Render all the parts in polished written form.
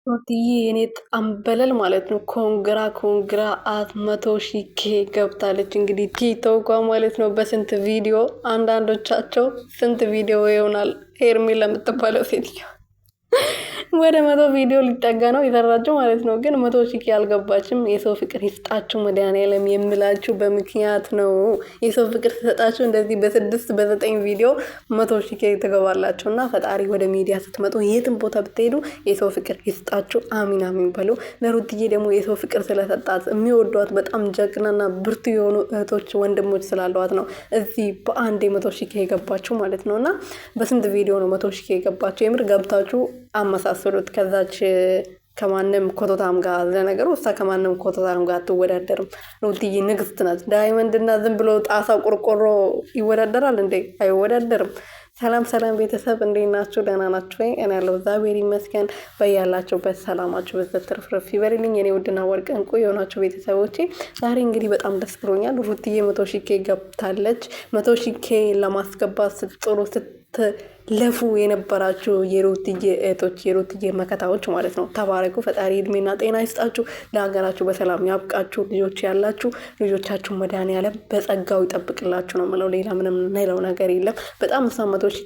ሩትዬ የኔ ጣምበለል ማለት ነው። ኮንግራ 100,000 ገብታለች። እንግዲህ ቲክቶኳ ማለት ነው በስንት ቪዲዮ አንዳንዶቻቸው ስንት ቪዲዮ ይሆናል ሄርሜላ ለምትባለው ሴትዮ ወደ 100 ቪዲዮ ሊጠጋ ነው የሰራችው ማለት ነው። ግን 100,000 አልገባችም። የሰው ፍቅር ይስጣችሁ መድኃኒዓለም የምላችሁ በምክንያት ነው። የሰው ፍቅር ሲሰጣችሁ እንደዚህ በ6 በ9 ቪዲዮ 100,000 ትገባላችሁ። እና ፈጣሪ ወደ ሚዲያ ስትመጡ የትም ቦታ ብትሄዱ የሰው ፍቅር ይስጣችሁ። አሚን አሚን በሉ። ለሩትዬ ደግሞ የሰው ፍቅር ስለሰጣት የሚወዷት በጣም ጀግናና ብርቱ የሆኑ እህቶች ወንድሞች ስላለዋት ነው እዚህ በአንድ 100,000 የገባችሁ ማለት ነው። እና በስንት ቪዲዮ ነው 100,000 የገባችሁ? የምር ገብታችሁ አመሳሰሉት። ከዛች ከማንም ኮቶታም ጋር ለነገሩ እሷ ከማንም ኮቶታም ጋር አትወዳደርም። ሩትዬ ንግስት ናት። ዳይመንድ እና ዝም ብሎ ጣሳ ቆርቆሮ ይወዳደራል እንዴ? አይወዳደርም። ሰላም ቤተሰብ እንዴት ናችሁ? ደህና ናችሁ ወይ? እኔ ያለው እግዚአብሔር ይመስገን። በያላችሁበት ሰላማችሁ በዘት ትርፍርፍ ይበልልኝ። የኔ ውድና ወርቅ እንቁ የሆናችሁ ቤተሰቦቼ ዛሬ እንግዲህ በጣም ደስ ብሎኛል። ሩትዬ 100,000 ገብታለች። 100,000 ለማስገባት ስትጥሩ ለፉ የነበራችሁ የሩትዬ እህቶች የሩትዬ መከታዎች ማለት ነው። ተባረኩ። ፈጣሪ እድሜና ጤና ይስጣችሁ። ለሀገራችሁ በሰላም ያብቃችሁ። ልጆች ያላችሁ ልጆቻችሁ መድኃኒዓለም በጸጋው ይጠብቅላችሁ ነው የምለው። ሌላ ምንም የምለው ነገር የለም። በጣም 100,000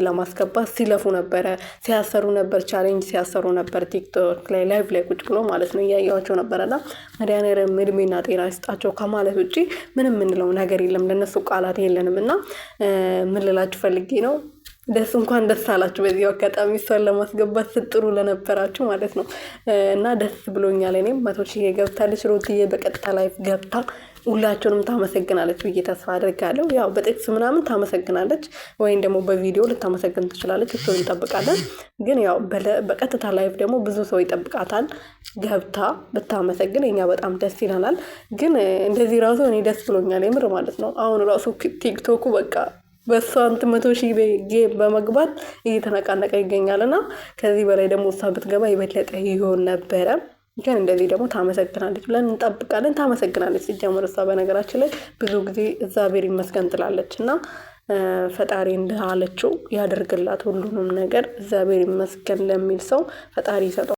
ለማስገባት ሲለፉ ነበረ፣ ሲያሰሩ ነበር፣ ቻሌንጅ ሲያሰሩ ነበር። ቲክቶክ ላይ ላይቭ ላይ ቁጭ ብሎ ማለት ነው እያየዋቸው ነበረና መድኃኒዓለም እድሜና ጤና ይስጣቸው ከማለት ውጭ ምንም የምንለው ነገር የለም። ለነሱ ቃላት የለንም። እና ምን ልላችሁ ፈልጌ ነው እንኳን ደስ አላችሁ። በዚህ አጋጣሚ እሷን ለማስገባት ስትጥሩ ለነበራችሁ ማለት ነው። እና ደስ ብሎኛል። እኔም 100,000 ገብታለች። ሩትዬ በቀጥታ ላይ ገብታ ሁላቸውንም ታመሰግናለች ብዬ ተስፋ አድርጋለሁ። ያው በጥቅስ ምናምን ታመሰግናለች ወይም ደግሞ በቪዲዮ ልታመሰግን ትችላለች። እሱን እንጠብቃለን። ግን ያው በቀጥታ ላይቭ ደግሞ ብዙ ሰው ይጠብቃታል። ገብታ ብታመሰግን እኛ በጣም ደስ ይለናል። ግን እንደዚህ ራሱ እኔ ደስ ብሎኛል የምር ማለት ነው። አሁን ራሱ ቲክቶኩ በቃ በሷ 100,000 በመግባት እየተነቃነቀ ይገኛል። እና ከዚህ በላይ ደግሞ እሷ ብትገባ የበለጠ ይሆን ነበረ። ግን እንደዚህ ደግሞ ታመሰግናለች ብለን እንጠብቃለን። ታመሰግናለች ሲጀምር እሷ በነገራችን ላይ ብዙ ጊዜ እግዚአብሔር ይመስገን ትላለች። እና ፈጣሪ እንዳለችው ያደርግላት ሁሉንም ነገር። እግዚአብሔር ይመስገን ለሚል ሰው ፈጣሪ ይሰጠው።